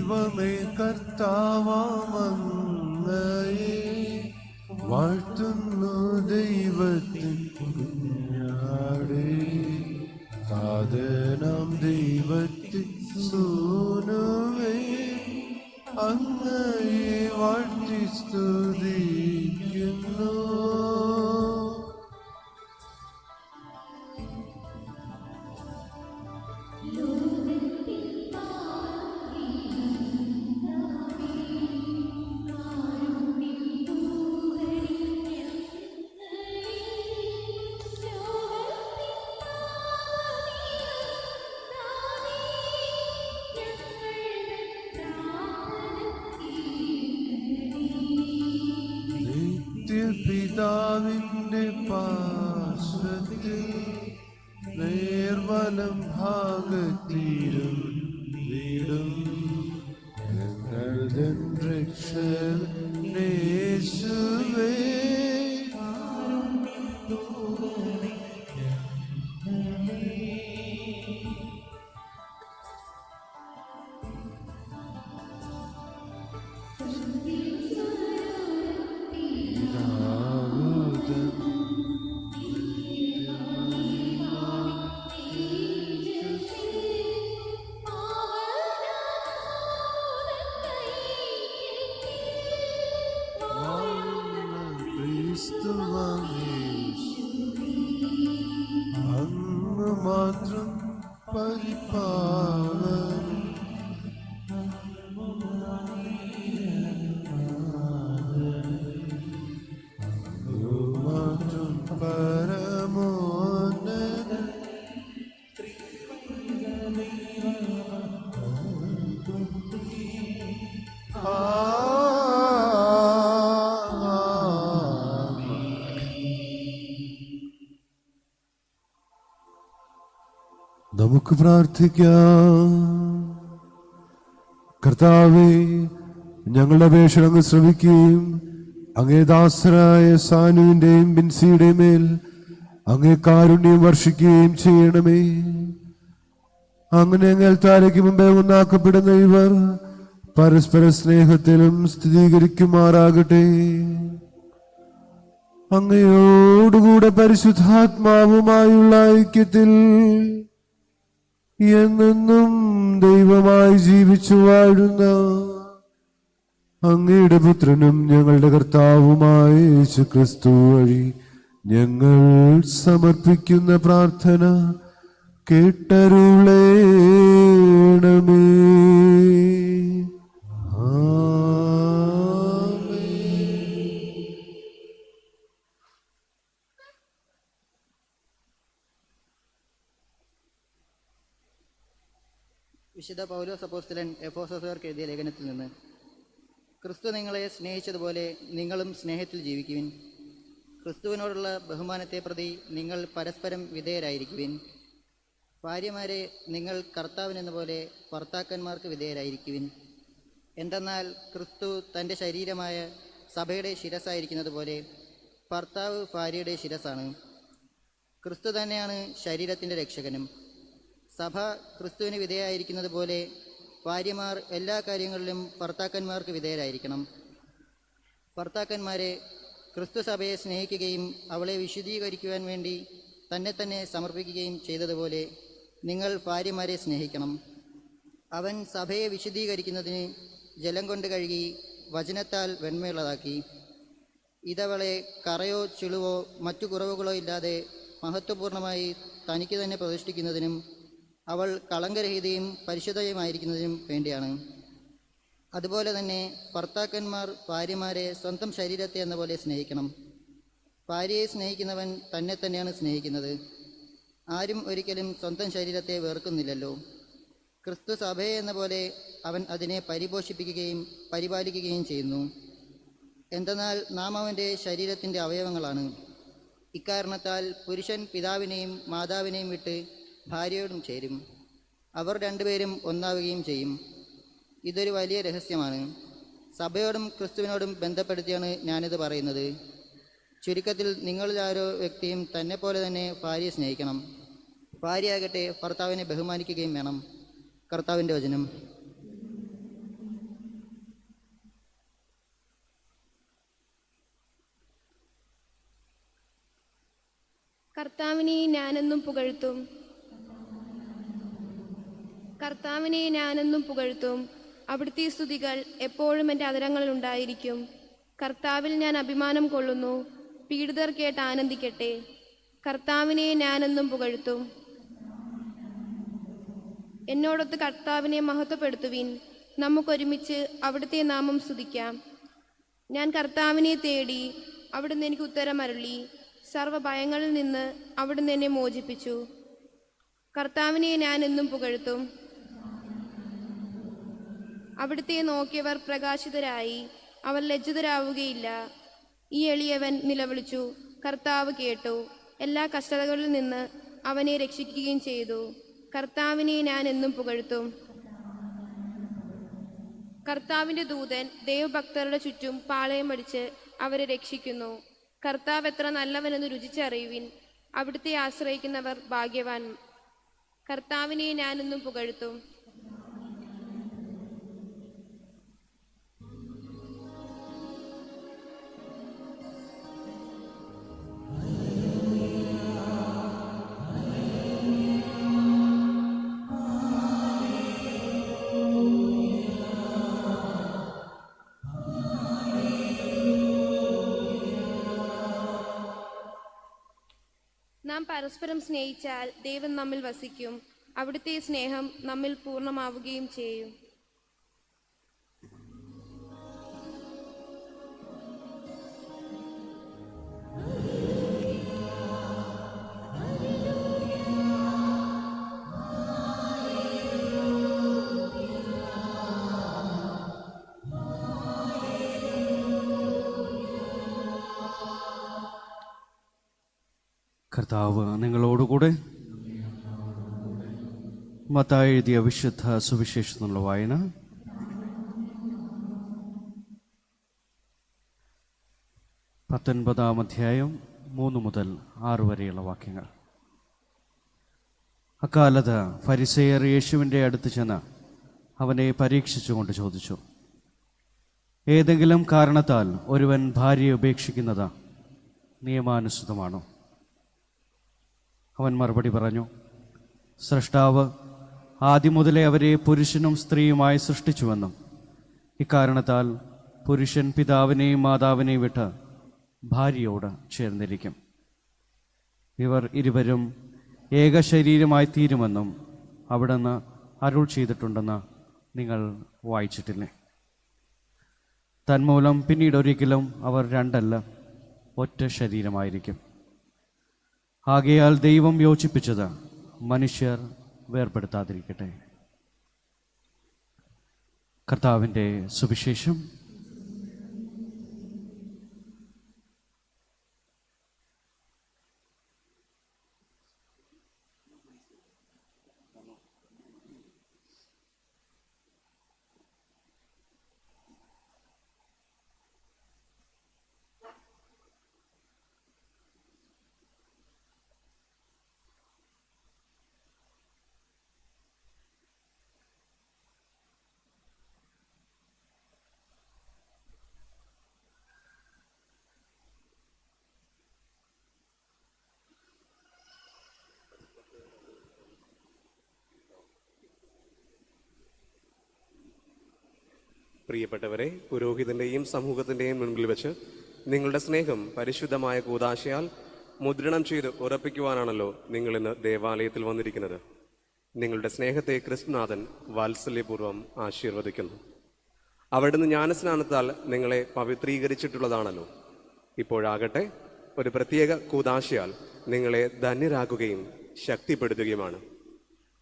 ദൈവമേ കർത്താവാമങ്ങയെ വാഴ്ത്തുന്നു ദൈവത്തിൻ കുഞ്ഞാടേ. താതനാം ദൈവത്തിൻ സൂനുവേ അങ്ങയെ വാഴ്ത്തി സ്തുതിക്കുന്നു. പിതാവിന്റെ പാർശ്വത്തിൽ നേർവലം ഭാഗത്തിരും വീടും ഞങ്ങളുടെ രക്ഷകനേശുവേ. അങ്ങ് മാത്രം പരിപാവൻ, മാത്രം പരമോന്നതൻ. നമുക്ക് പ്രാർത്ഥിക്കാം. കർത്താവേ, ഞങ്ങളുടെ അപേക്ഷ അങ്ങ് ശ്രവിക്കുകയും അങ്ങേ ദാസരായ സാനുവിന്റെയും ബിൻസിയുടെയും മേൽ അങ്ങേ കാരുണ്യം വർഷിക്കുകയും ചെയ്യണമേ. അങ്ങനെ അങ്ങ് താരയ്ക്ക് മുമ്പേ ഒന്നാക്കപ്പെടുന്ന ഇവർ പരസ്പര സ്നേഹത്തിലും സ്ഥിരീകരിക്കുമാറാകട്ടെ. അങ്ങയോടുകൂടെ പരിശുദ്ധാത്മാവുമായുള്ള ഐക്യത്തിൽ എന്നെന്നും ദൈവമായി ജീവിച്ചു വാഴുന്ന അങ്ങയുടെ പുത്രനും ഞങ്ങളുടെ കർത്താവുമായ യേശുക്രിസ്തു വഴി ഞങ്ങൾ സമർപ്പിക്കുന്ന പ്രാർത്ഥന കേട്ടരുളേണമേ. വിശുദ്ധ പൗലോസ് അപ്പോസ്തലൻ എഫെസോസ്യർക്ക് എഴുതിയ ലേഖനത്തിൽ നിന്ന്: ക്രിസ്തു നിങ്ങളെ സ്നേഹിച്ചതുപോലെ നിങ്ങളും സ്നേഹത്തിൽ ജീവിക്കുവിൻ. ക്രിസ്തുവിനോടുള്ള ബഹുമാനത്തെ പ്രതി നിങ്ങൾ പരസ്പരം വിധേയരായിരിക്കുവിൻ. ഭാര്യമാരെ, നിങ്ങൾ കർത്താവിനെന്ന പോലെ ഭർത്താക്കന്മാർക്ക് വിധേയരായിരിക്കുവിൻ. എന്തെന്നാൽ ക്രിസ്തു തൻ്റെ ശരീരമായ സഭയുടെ ശിരസ്സായിരിക്കുന്നത് പോലെ ഭർത്താവ് ഭാര്യയുടെ ശിരസ്സാണ്. ക്രിസ്തു തന്നെയാണ് ശരീരത്തിൻ്റെ രക്ഷകനും. സഭ ക്രിസ്തുവിന് വിധേയരായിരിക്കുന്നത് പോലെ ഭാര്യമാർ എല്ലാ കാര്യങ്ങളിലും ഭർത്താക്കന്മാർക്ക് വിധേയരായിരിക്കണം. ഭർത്താക്കന്മാരെ, ക്രിസ്തു സഭയെ സ്നേഹിക്കുകയും അവളെ വിശുദ്ധീകരിക്കുവാൻ വേണ്ടി തന്നെ സമർപ്പിക്കുകയും ചെയ്തതുപോലെ നിങ്ങൾ ഭാര്യമാരെ സ്നേഹിക്കണം. അവൻ സഭയെ വിശുദ്ധീകരിക്കുന്നതിന് ജലം കൊണ്ട് കഴുകി വചനത്താൽ വെണ്മയുള്ളതാക്കി. ഇതവളെ കറയോ ചുളിവോ മറ്റു കുറവുകളോ ഇല്ലാതെ മഹത്വപൂർണമായി തനിക്ക് തന്നെ പ്രതിഷ്ഠിക്കുന്നതിനും അവൾ കളങ്കരഹിതയും പരിശുദ്ധയുമായിരിക്കുന്നതിനും വേണ്ടിയാണ്. അതുപോലെ തന്നെ ഭർത്താക്കന്മാർ ഭാര്യമാരെ സ്വന്തം ശരീരത്തെ എന്ന പോലെ സ്നേഹിക്കണം. ഭാര്യയെ സ്നേഹിക്കുന്നവൻ തന്നെയാണ് സ്നേഹിക്കുന്നത്. ആരും ഒരിക്കലും സ്വന്തം ശരീരത്തെ വെറുക്കുന്നില്ലല്ലോ. ക്രിസ്തു സഭയെ എന്ന പോലെ അവൻ അതിനെ പരിപോഷിപ്പിക്കുകയും പരിപാലിക്കുകയും ചെയ്യുന്നു. എന്തെന്നാൽ നാം അവൻ്റെ ശരീരത്തിൻ്റെ അവയവങ്ങളാണ്. ഇക്കാരണത്താൽ പുരുഷൻ പിതാവിനെയും മാതാവിനെയും വിട്ട് ഭാര്യയോടും ചേരും, അവർ രണ്ടുപേരും ഒന്നാവുകയും ചെയ്യും. ഇതൊരു വലിയ രഹസ്യമാണ്. സഭയോടും ക്രിസ്തുവിനോടും ബന്ധപ്പെടുത്തിയാണ് ഞാനിത് പറയുന്നത്. ചുരുക്കത്തിൽ നിങ്ങളിൽ ഓരോ വ്യക്തിയും തന്നെപ്പോലെ തന്നെ ഭാര്യയെ സ്നേഹിക്കണം. ഭാര്യയാകട്ടെ ഭർത്താവിനെ ബഹുമാനിക്കുകയും വേണം. കർത്താവിൻ്റെ വചനം. കർത്താവിനെ ഞാനെന്നും പുകഴ്ത്തും. കർത്താവിനെ ഞാനെന്നും പുകഴ്ത്തും. അവിടുത്തെ സ്തുതികൾ എപ്പോഴും എൻ്റെ അധരങ്ങളിൽ ഉണ്ടായിരിക്കും. കർത്താവിൽ ഞാൻ അഭിമാനം കൊള്ളുന്നു. പീഡിതർ കേട്ട് ആനന്ദിക്കട്ടെ. കർത്താവിനെ ഞാനെന്നും പുകഴ്ത്തും. എന്നോടൊത്ത് കർത്താവിനെ മഹത്വപ്പെടുത്തുവിൻ. നമുക്കൊരുമിച്ച് അവിടുത്തെ നാമം സ്തുതിക്കാം. ഞാൻ കർത്താവിനെ തേടി, അവിടുന്ന് എനിക്ക് ഉത്തരമരുളി. സർവ്വഭയങ്ങളിൽ നിന്ന് അവിടുന്ന് എന്നെ മോചിപ്പിച്ചു. കർത്താവിനെ ഞാൻ എന്നും പുകഴ്ത്തും. അവിടുത്തെ നോക്കിയവർ പ്രകാശിതരായി, അവർ ലജ്ജിതരാവുകയില്ല. ഈ എളിയവൻ നിലവിളിച്ചു, കർത്താവ് കേട്ടു. എല്ലാ കഷ്ടതകളിൽ നിന്ന് അവനെ രക്ഷിക്കുകയും ചെയ്തു. കർത്താവിനെ ഞാൻ എന്നും പുകഴ്ത്തും. കർത്താവിന്റെ ദൂതൻ ദൈവഭക്തരുടെ ചുറ്റും പാളയമടിച്ച് അവരെ രക്ഷിക്കുന്നു. കർത്താവ് എത്ര നല്ലവനെന്ന് രുചിച്ചറിയുവിൻ. അവിടുത്തെ ആശ്രയിക്കുന്നവർ ഭാഗ്യവാൻ. കർത്താവിനെ ഞാനെന്നും പുകഴ്ത്തും. നാം പരസ്പരം സ്നേഹിച്ചാൽ ദൈവം നമ്മിൽ വസിക്കും. അവിടുത്തെ സ്നേഹം നമ്മിൽ പൂർണ്ണമാവുകയും ചെയ്യും. കർത്താവ് നിങ്ങളോടുകൂടെ. മത്തായി എഴുതിയ വിശുദ്ധ സുവിശേഷത്തിനുള്ള വായന. 19 അധ്യായം 3 മുതൽ 6 വരെയുള്ള വാക്യങ്ങൾ. അക്കാലത്ത് ഫരിസേയർ യേശുവിൻ്റെ അടുത്ത് ചെന്ന് അവനെ പരീക്ഷിച്ചുകൊണ്ട് ചോദിച്ചു, ഏതെങ്കിലും കാരണത്താൽ ഒരുവൻ ഭാര്യയെ ഉപേക്ഷിക്കുന്നത് നിയമാനുസൃതമാണോ? അവൻ മറുപടി പറഞ്ഞു, സ്രഷ്ടാവ് ആദ്യം മുതലേ അവരെ പുരുഷനും സ്ത്രീയുമായി സൃഷ്ടിച്ചുവെന്നും ഇക്കാരണത്താൽ പുരുഷൻ പിതാവിനെയും മാതാവിനെയും വിട്ട് ഭാര്യയോട് ചേർന്നിരിക്കും. ഇവർ ഇരുവരും ഏക ശരീരമായി തീരുമെന്നും അവിടുന്ന് അരുൾ ചെയ്തിട്ടുണ്ടെന്ന് നിങ്ങൾ വായിച്ചിട്ടില്ലേ? തന്മൂലം പിന്നീടൊരിക്കലും അവർ രണ്ടല്ല, ഒറ്റ ശരീരമായിരിക്കും. ആകയാൽ ദൈവം യോജിപ്പിച്ചത് മനുഷ്യർ വേർപെടുത്താതിരിക്കട്ടെ. കർത്താവിൻ്റെ സുവിശേഷം. പ്രിയപ്പെട്ടവരെ, പുരോഹിതന്റെയും സമൂഹത്തിന്റെയും മുൻപിൽ വെച്ച് നിങ്ങളുടെ സ്നേഹം പരിശുദ്ധമായ കൂദാശയാൽ മുദ്രണം ചെയ്ത് ഉറപ്പിക്കുവാനാണല്ലോ നിങ്ങൾ ഇന്ന് ദേവാലയത്തിൽ വന്നിരിക്കുന്നത്. നിങ്ങളുടെ സ്നേഹത്തെ ക്രിസ്തുനാഥൻ വാത്സല്യപൂർവ്വം ആശീർവദിക്കുന്നു. അവിടുന്ന് ജ്ഞാനസ്നാനത്താൽ നിങ്ങളെ പവിത്രീകരിച്ചിട്ടുള്ളതാണല്ലോ. ഇപ്പോഴാകട്ടെ ഒരു പ്രത്യേക കൂദാശയാൽ നിങ്ങളെ ധന്യരാക്കുകയും ശക്തിപ്പെടുത്തുകയുമാണ്.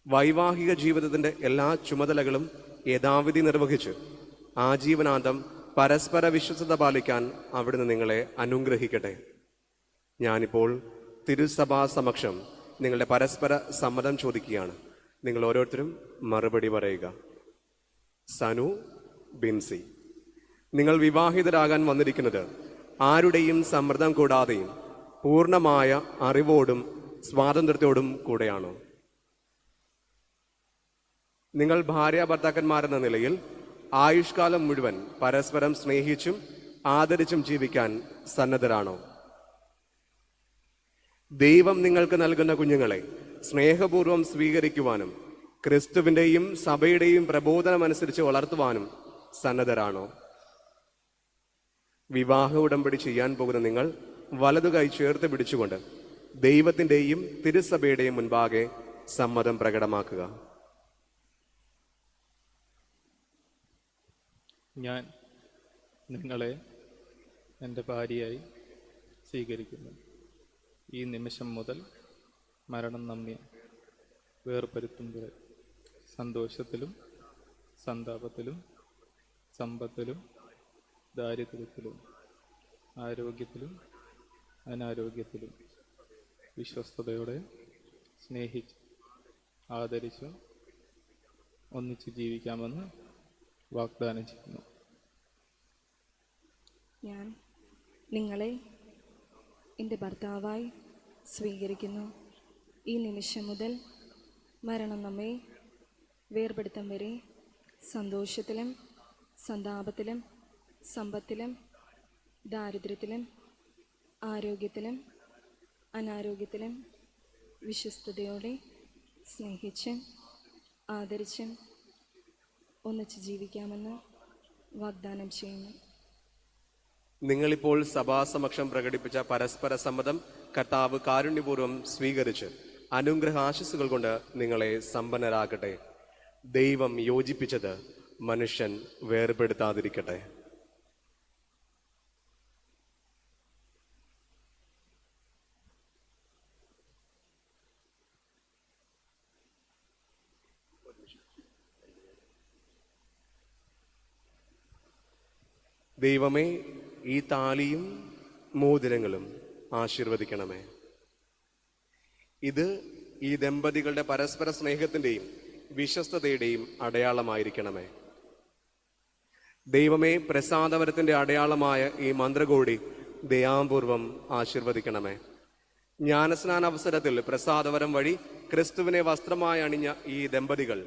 വൈവാഹിക ജീവിതത്തിന്റെ എല്ലാ ചുമതലകളും യഥാവിധി നിർവഹിച്ച് ആജീവനാന്തം പരസ്പര വിശ്വസത പാലിക്കാൻ അവിടുന്ന് നിങ്ങളെ അനുഗ്രഹിക്കട്ടെ. ഞാനിപ്പോൾ തിരുസഭാ സമക്ഷം നിങ്ങളുടെ പരസ്പര സമ്മതം ചോദിക്കുകയാണ്. നിങ്ങൾ ഓരോരുത്തരും മറുപടി പറയുക. സനു, ബിൻസി, നിങ്ങൾ വിവാഹിതരാകാൻ വന്നിരിക്കുന്നത് ആരുടെയും സമ്മർദ്ദം കൂടാതെയും പൂർണ്ണമായ അറിവോടും സ്വാതന്ത്ര്യത്തോടും കൂടെയാണോ? നിങ്ങൾ ഭാര്യ ഭർത്താക്കന്മാരെന്ന നിലയിൽ ആയുഷ്കാലം മുഴുവൻ പരസ്പരം സ്നേഹിച്ചും ആദരിച്ചും ജീവിക്കാൻ സന്നദ്ധരാണോ? ദൈവം നിങ്ങൾക്ക് നൽകുന്ന കുഞ്ഞുങ്ങളെ സ്നേഹപൂർവ്വം സ്വീകരിക്കുവാനും ക്രിസ്തുവിൻ്റെയും സഭയുടെയും പ്രബോധനമനുസരിച്ച് വളർത്തുവാനും സന്നദ്ധരാണോ? വിവാഹ ഉടമ്പടി ചെയ്യാൻ പോകുന്ന നിങ്ങൾ വലതുകൈ ചേർത്ത് പിടിച്ചുകൊണ്ട് ദൈവത്തിൻ്റെയും തിരുസഭയുടെയും മുൻപാകെ സമ്മതം പ്രകടമാക്കുക. ഞാൻ നിങ്ങളെ എൻ്റെ ഭാര്യയായി സ്വീകരിക്കുന്നു. ഈ നിമിഷം മുതൽ മരണം നമ്മെ വേർപെടുത്തും വരെ സന്തോഷത്തിലും സന്താപത്തിലും സമ്പത്തിലും ദാരിദ്ര്യത്തിലും ആരോഗ്യത്തിലും അനാരോഗ്യത്തിലും വിശ്വസ്തയോടെ സ്നേഹിച്ച് ആദരിച്ച് ഒന്നിച്ച് ജീവിക്കാമെന്ന് വാഗ്ദാനം ചെയ്യുന്നു. ഞാൻ നിങ്ങളെ എൻ്റെ ഭർത്താവായി സ്വീകരിക്കുന്നു. ഈ നിമിഷം മുതൽ മരണം നമ്മെ വേർപെടുത്തം വരെ സന്തോഷത്തിലും സന്താപത്തിലും സമ്പത്തിലും ദാരിദ്ര്യത്തിലും ആരോഗ്യത്തിലും അനാരോഗ്യത്തിലും വിശ്വസ്തയോടെ സ്നേഹിച്ചും ആദരിച്ചും ഒന്നിച്ച് ജീവിക്കാമെന്ന് വാഗ്ദാനം ചെയ്യുന്നു. നിങ്ങളിപ്പോൾ സഭാസമക്ഷം പ്രകടിപ്പിച്ച പരസ്പര സമ്മതം കർത്താവ് കാരുണ്യപൂർവ്വം സ്വീകരിച്ച് അനുഗ്രഹാശിസുകൾ കൊണ്ട് നിങ്ങളെ സമ്പന്നരാക്കട്ടെ. ദൈവം യോജിപ്പിച്ചത് മനുഷ്യൻ വേർപെടുത്താതിരിക്കട്ടെ. ദൈവമേ, ഈ താലിയും മോതിരങ്ങളും ആശീർവദിക്കണമേ. ഇത് ഈ ദമ്പതികളുടെ പരസ്പര സ്നേഹത്തിൻ്റെയും വിശ്വസ്തതയുടെയും അടയാളമായിരിക്കണമേ. ദൈവമേ, പ്രസാദവരത്തിൻ്റെ അടയാളമായ ഈ മന്ത്രകോടി ദയാപൂർവം ആശീർവദിക്കണമേ. ജ്ഞാനസ്നാന അവസരത്തിൽ പ്രസാദവരം വഴി ക്രിസ്തുവിനെ വസ്ത്രമായി അണിഞ്ഞ ഈ ദമ്പതികൾ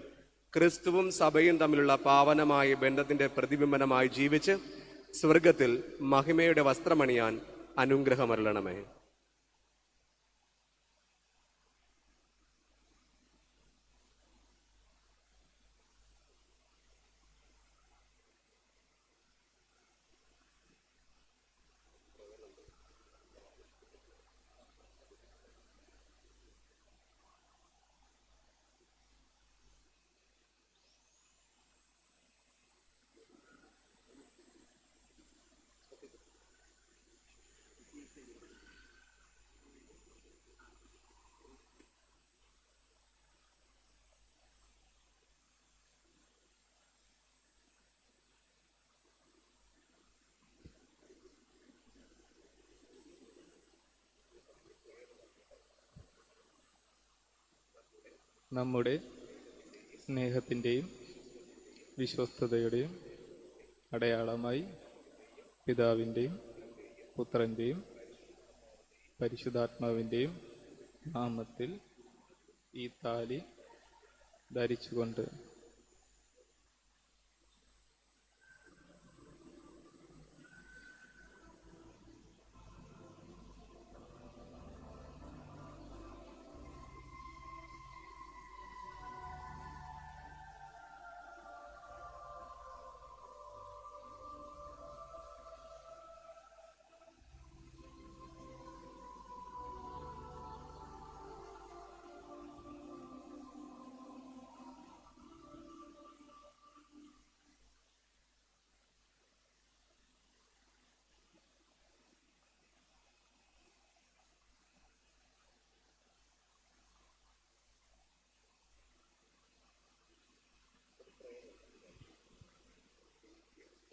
ക്രിസ്തുവും സഭയും തമ്മിലുള്ള പാവനമായ ബന്ധത്തിന്റെ പ്രതിബിംബനമായി ജീവിച്ച് സ്വർഗത്തിൽ മഹിമയുടെ വസ്ത്രമണിയാൻ അനുഗ്രഹമരുളണമേ. നമ്മുടെ സ്നേഹത്തിൻ്റെയും വിശ്വസ്തതയുടെയും അടയാളമായി പിതാവിൻ്റെയും പുത്രൻ്റെയും പരിശുദ്ധാത്മാവിൻ്റെയും നാമത്തിൽ ഈ താലി ധരിച്ചുകൊണ്ട്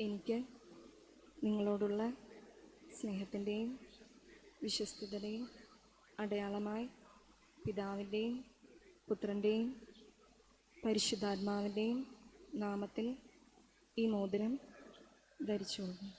എനിക്ക് നിങ്ങളോടുള്ള സ്നേഹത്തിൻ്റെയും വിശ്വസ്തതയുടെയും അടയാളമായി പിതാവിൻ്റെയും പുത്രൻ്റെയും പരിശുദ്ധാത്മാവിൻ്റെയും നാമത്തിൽ ഈ മോതിരം ധരിച്ചുകൊള്ളുന്നു.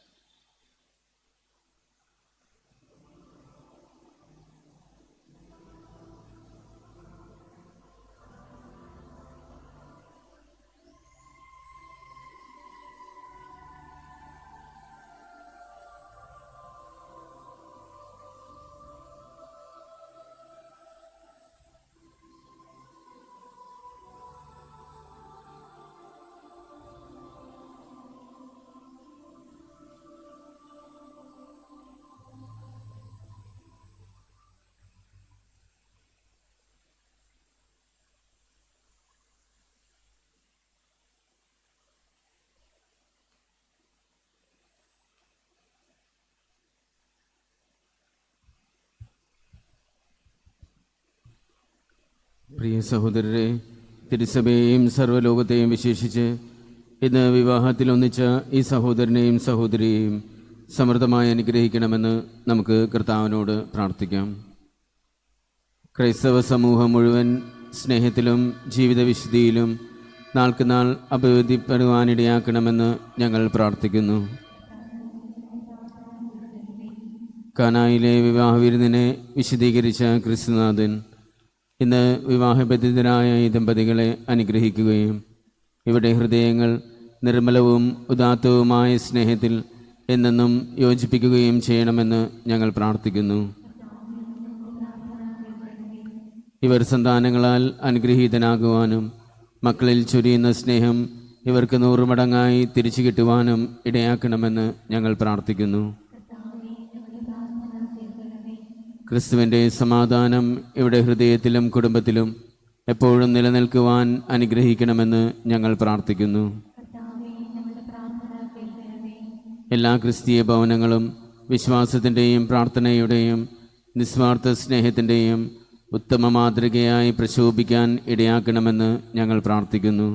പ്രിയ സഹോദരരെ, തിരുസഭയെയും സർവ്വലോകത്തെയും വിശേഷിച്ച് ഇന്ന് വിവാഹത്തിൽ ഒന്നിച്ച ഈ സഹോദരനെയും സഹോദരിയെയും സമൃദ്ധമായി അനുഗ്രഹിക്കണമെന്ന് നമുക്ക് കർത്താവിനോട് പ്രാർത്ഥിക്കാം. ക്രൈസ്തവ സമൂഹം മുഴുവൻ സ്നേഹത്തിലും ജീവിത വിശുദ്ധിയിലും നാൾക്കുനാൾ അഭിവൃദ്ധിപ്പെടുവാനിടയാക്കണമെന്ന് ഞങ്ങൾ പ്രാർത്ഥിക്കുന്നു. കാനായിലെ വിവാഹ വിരുന്നിനെ വിശദീകരിച്ച ക്രിസ്തുനാഥൻ ഇന്ന് വിവാഹബന്ധിതരായ ഈ ദമ്പതികളെ അനുഗ്രഹിക്കുകയും ഇവരുടെ ഹൃദയങ്ങൾ നിർമ്മലവും ഉദാത്തവുമായ സ്നേഹത്തിൽ എന്നെന്നും യോജിപ്പിക്കുകയും ചെയ്യണമെന്ന് ഞങ്ങൾ പ്രാർത്ഥിക്കുന്നു. ഇവർ സന്താനങ്ങളാൽ അനുഗ്രഹീതനാകുവാനും മക്കളിൽ ചൊരിയുന്ന സ്നേഹം ഇവർക്ക് 100 മടങ്ങായി തിരിച്ചു കിട്ടുവാനും ഇടയാക്കണമെന്ന് ഞങ്ങൾ പ്രാർത്ഥിക്കുന്നു. ക്രിസ്തുവിൻ്റെ സമാധാനം ഇവിടെ ഹൃദയത്തിലും കുടുംബത്തിലും എപ്പോഴും നിലനിൽക്കുവാൻ അനുഗ്രഹിക്കണമെന്ന് ഞങ്ങൾ പ്രാർത്ഥിക്കുന്നു. എല്ലാ ക്രിസ്തീയ ഭവനങ്ങളും വിശ്വാസത്തിൻ്റെയും പ്രാർത്ഥനയുടെയും നിസ്വാർത്ഥ സ്നേഹത്തിൻ്റെയും ഉത്തമ മാതൃകയായി പ്രശോഭിക്കാൻ ഇടയാക്കണമെന്ന് ഞങ്ങൾ പ്രാർത്ഥിക്കുന്നു.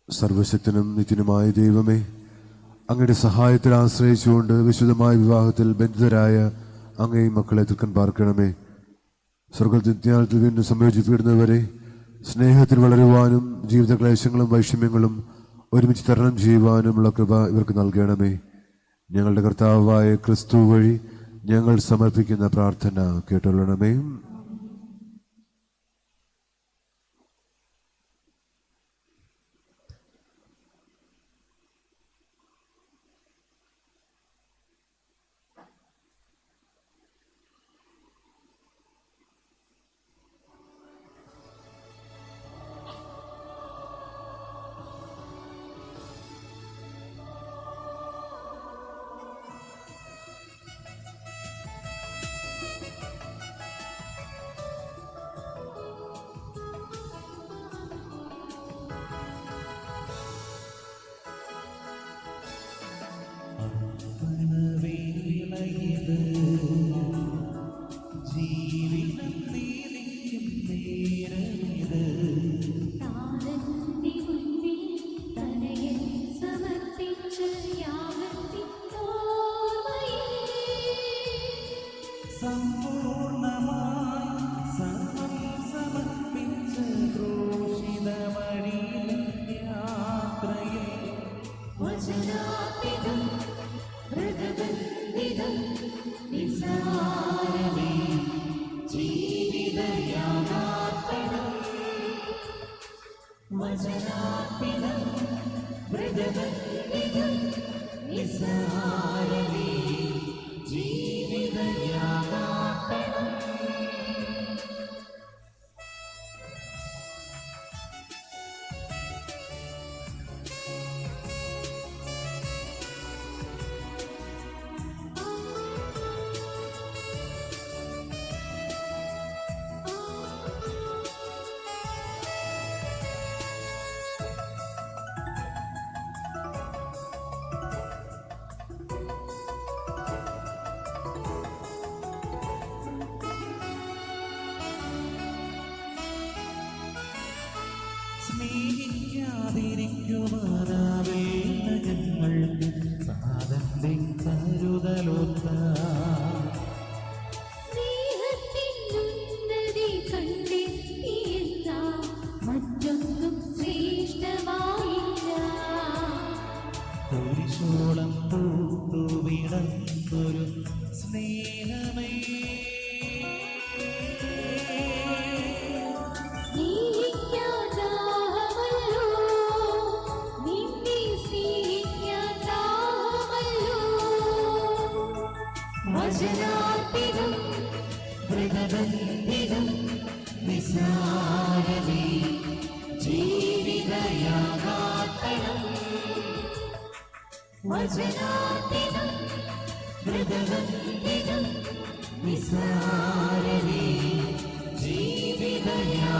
സർവശക്തനും നിത്യനുമായ ദൈവമേ, അങ്ങയുടെ സഹായത്തിൽ ആശ്രയിച്ചുകൊണ്ട് വിശുദ്ധമായ വിവാഹത്തിൽ ബന്ധിതരായ അങ്ങേ മക്കളെ തൃക്കൻ പാർക്കണമേ. സ്വർഗത്തിൽ വീണ്ടും സംയോജിപ്പിടുന്നവരെ സ്നേഹത്തിൽ വളരുവാനും ജീവിത ക്ലേശങ്ങളും വൈഷമ്യങ്ങളും ഒരുമിച്ച് തരണം ചെയ്യുവാനുമുള്ള കൃപ ഇവർക്ക് നൽകണമേ. ഞങ്ങളുടെ കർത്താവായ ക്രിസ്തു വഴി ഞങ്ങൾ സമർപ്പിക്കുന്ന പ്രാർത്ഥന കേട്ടുകൊള്ളണമേ.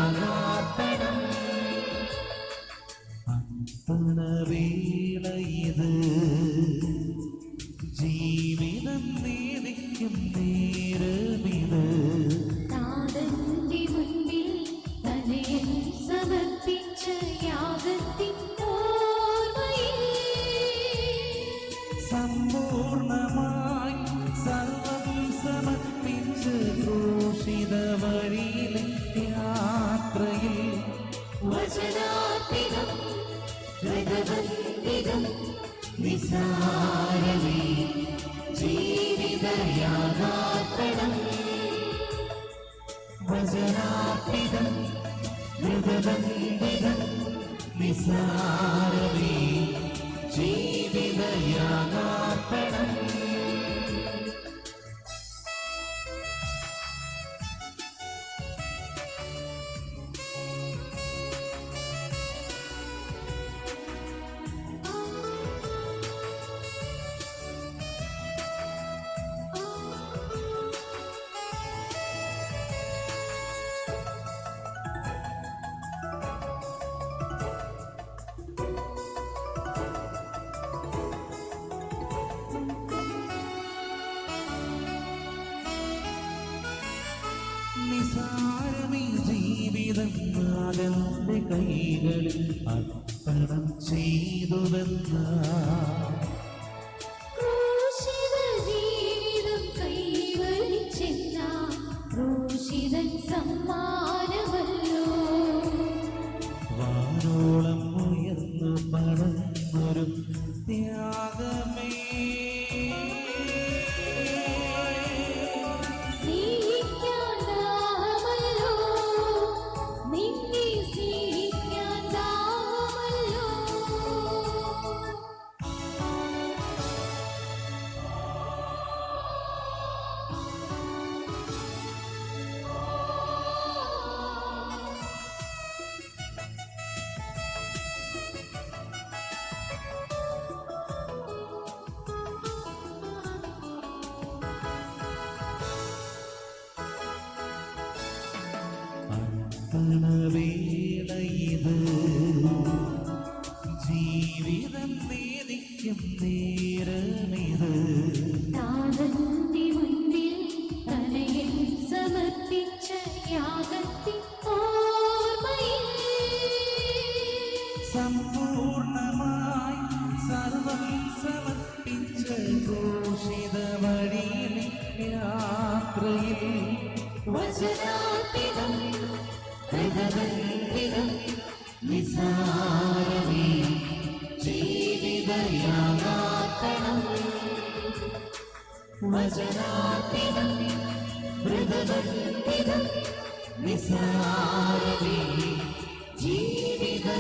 ജീവിതയാനാർപ്പണം സമ്പൂർണമായി സർവം സമർപ്പിച്ച് ക്രൂശിത വഴിയിലെ യാത്രയിൽ വചനാത്മികം ഹൃദവന്തികം നിസാരമേ ജീവിതയാഥാർപ്പണം വചനാത്മികം ഹൃദവന്തികം നിസാരമേ ജീവിതയാഥാർപ്പണം. നിസാരമീ ജീവിതം നാഥന്റെ കൈകളിൽ അർപ്പണം ചെയ്തുവെന്ന വാനോളം ഉയർന്നു പടർന്നൊരു ത്യാഗമേ വേളയത് ജീവിതം നേദിക്കും നേരമിത് സമർപ്പിച്ച യാഗത്തിൻ സമ്പൂർണമായി സർവം സമർപ്പിച്ച ഘോഷിത വഴിയിലെ യാത്രയിൽ വചനാത്മികം ഹൃദവന്തികം നിസാരമേ ജീവിതയാഥാർപ്പണം വചനാത്മികം ഹൃദവന്തികം നിസാരമേ ജീവിതയാഥാർപ്പണം.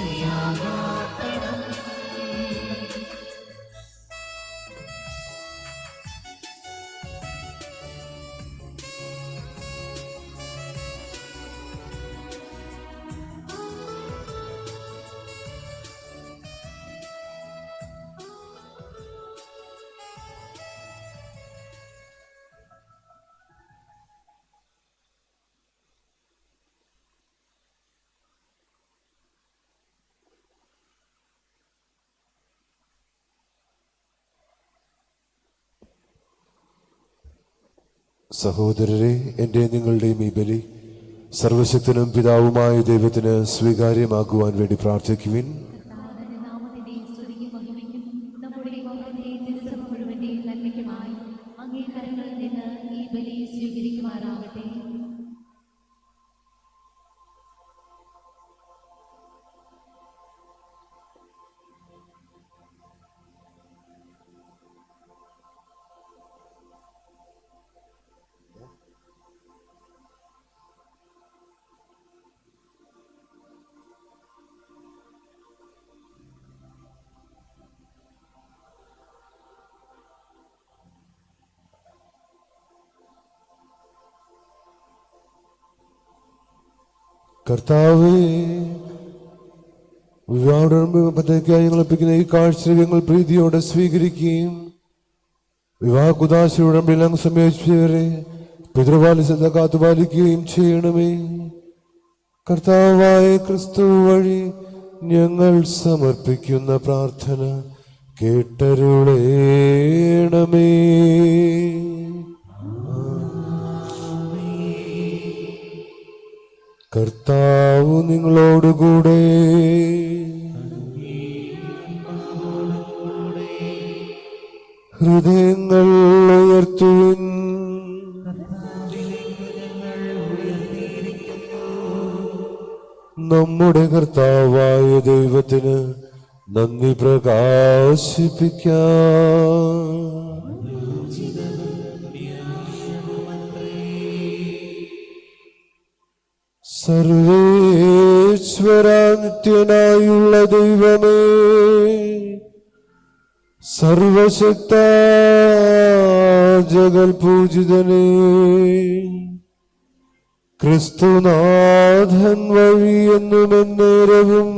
സഹോദരരെ, എൻ്റെ നിങ്ങളുടെയും ഈ ബലി സർവശക്തനും പിതാവുമായ ദൈവത്തിന് സ്വീകാര്യമാക്കുവാൻ വേണ്ടി പ്രാർത്ഥിക്കുവിൻ. കർത്താവേ, വിവാഹോടനുബന്ധത്തിനായി ഞങ്ങൾ അർപ്പിക്കുന്ന ഈ കാഴ്ചകൾ പ്രീതിയോടെ സ്വീകരിക്കുകയും വിവാഹ കുദാശയോടമ്പെല്ലാം സംയോജിച്ചവരെ പിതൃപാലിസത കാത്തുപാലിക്കുകയും ചെയ്യണമേ. കർത്താവായ ക്രിസ്തു വഴി ഞങ്ങൾ സമർപ്പിക്കുന്ന പ്രാർത്ഥന കേട്ടരുളേണമേ. കർത്താവ് നിങ്ങളോടുകൂടെ ഹൃദയങ്ങൾ ഉയർത്തുവിൻ. നമ്മുടെ കർത്താവായ ദൈവത്തിന് നന്ദി പ്രകാശിപ്പിക്കാം. സർവേശ്വര നിത്യനായുള്ള ദൈവമേ, സർവശക്ത ജഗൽപൂജിതനേ, ക്രിസ്തുനാഥൻ വഴി എന്നും എന്നേരവും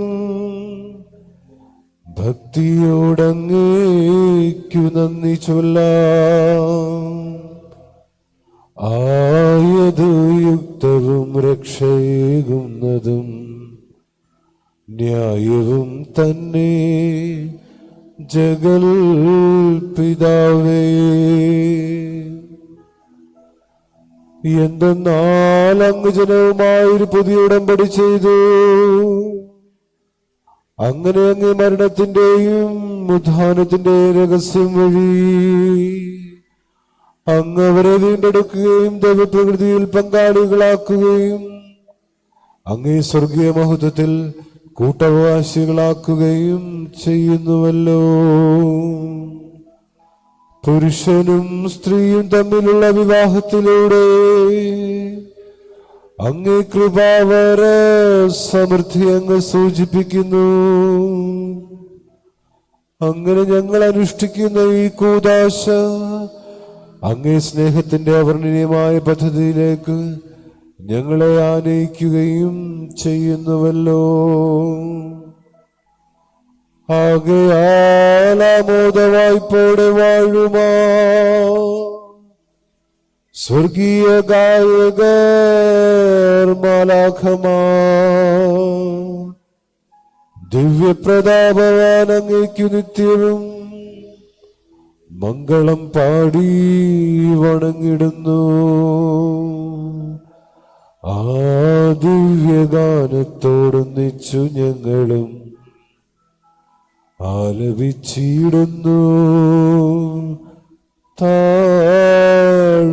ഭക്തിയോടങ്ങേക്കു നന്ദി ചൊല്ലാം. ആയതു യുക്തവും രക്ഷയേകുന്നതും ന്യായവും തന്നെ ജഗൽ പിതാവേ. എന്തെന്നാൽ അങ്ങ് ജനവുമായൊരു പുതിയ ഉടമ്പടി ചെയ്തു. അങ്ങനെ അങ്ങ് മരണത്തിന്റെയും ഉത്ഥാനത്തിന്റെയും രഹസ്യം വഴി അങ്ങ് അവരെ വീണ്ടെടുക്കുകയും ദൈവപ്രകൃതിയിൽ പങ്കാളികളാക്കുകയും അങ്ങേ സ്വർഗീയ മഹത്വത്തിൽ കൂട്ടവകാശികളാക്കുകയും ചെയ്യുന്നുവല്ലോ. പുരുഷനും സ്ത്രീയും തമ്മിലുള്ള വിവാഹത്തിലൂടെ അങ്ങേ കൃപാവര സമൃദ്ധി അങ്ങ് സൂചിപ്പിക്കുന്നു. അങ്ങനെ ഞങ്ങൾ അനുഷ്ഠിക്കുന്ന ഈ കൂദാശ അങ്ങേ സ്നേഹത്തിന്റെ അവർണ്ണനീയമായ പദ്ധതിയിലേക്ക് ഞങ്ങളെ ആനയിക്കുകയും ചെയ്യുന്നുവല്ലോ. ആകയാൽ ആമോദവായ്പോടെ വാഴുമാ സ്വർഗീയ ഗായകർ മാലാഖമാർ ദിവ്യപ്രതാപവാൻ അങ്ങേക്കു നിത്യവും മംഗളം പാടി വണങ്ങിടുന്നു. ആ ദിവ്യഗാനത്തോടൊന്നിച്ചു ഞങ്ങളും ആലപിച്ചിടുന്നു താഴ്മയോടെ.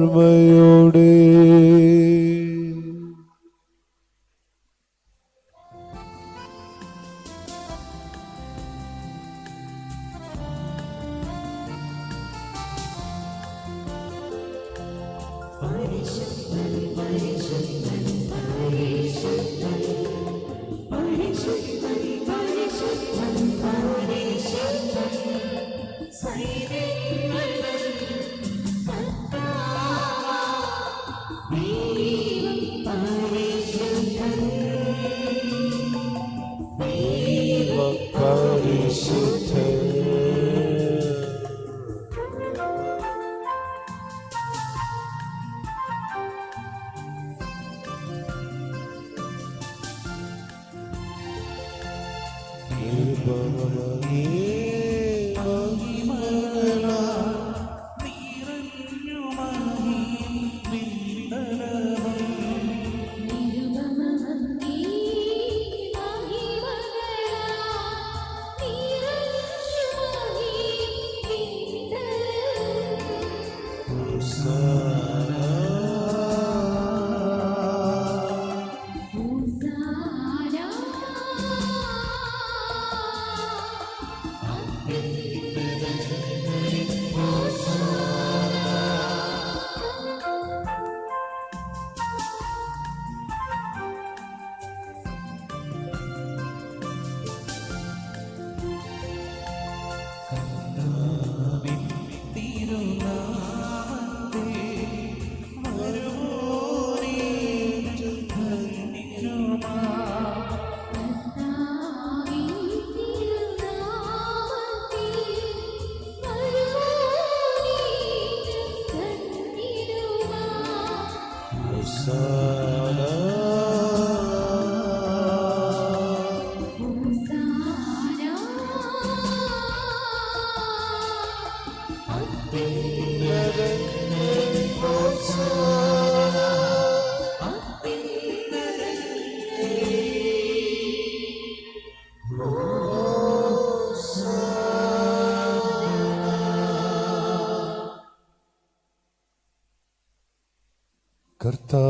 കർത്താവേ,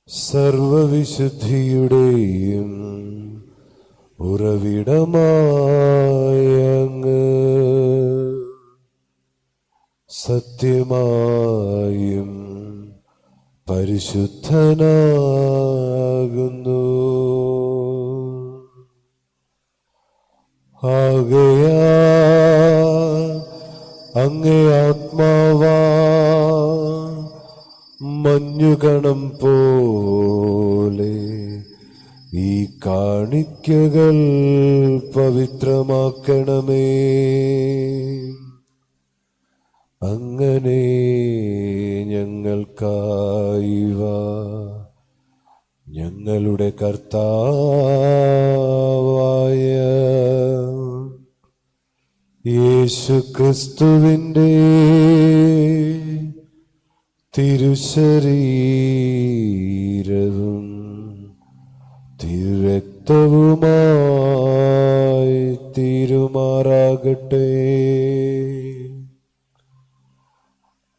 സർവവിശുദ്ധിയുടെയും ഉറവിടമായ അങ്ങ് സത്യമായും പരിശുദ്ധനാകുന്നു. ആകയാൽ അങ്ങേ ആത്മാവാ മഞ്ഞുകണം പോലെ ഈ കാണിക്കകൾ പവിത്രമാക്കണമേ. അങ്ങനെ ഞങ്ങൾക്കായിവ ഞങ്ങളുടെ കർത്താവായ യേശുക്രിസ്തുവിൻ്റെ തിരുശരീരവും തിരുരക്തവുമായി തീരുമാറാകട്ടെ.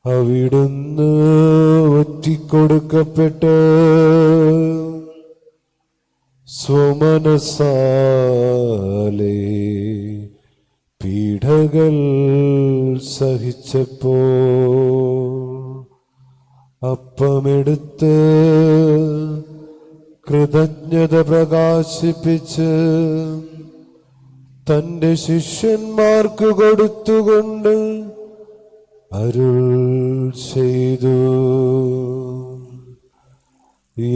അവിടുന്ന് ഒറ്റിക്കൊടുക്കപ്പെട്ട് സ്വമനസാലെ പീഡകൾ സഹിച്ചപ്പോ അപ്പമെടുത്ത് കൃതജ്ഞത പ്രകാശിപ്പിച്ച് തന്റെ ശിഷ്യന്മാർക്ക് കൊടുത്തുകൊണ്ട് അരുൾ ചെയ്തു,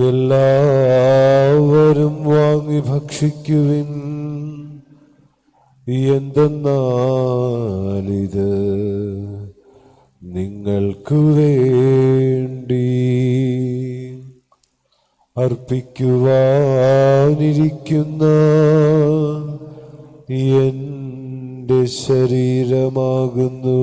എല്ലാവരും വാങ്ങി ഭക്ഷിക്കുവിൻ. എന്തെന്നാലിത് നിങ്ങൾക്ക് വേണ്ടി അർപ്പിക്കുവാനിരിക്കുന്ന എന്റെ ശരീരമാകുന്നു.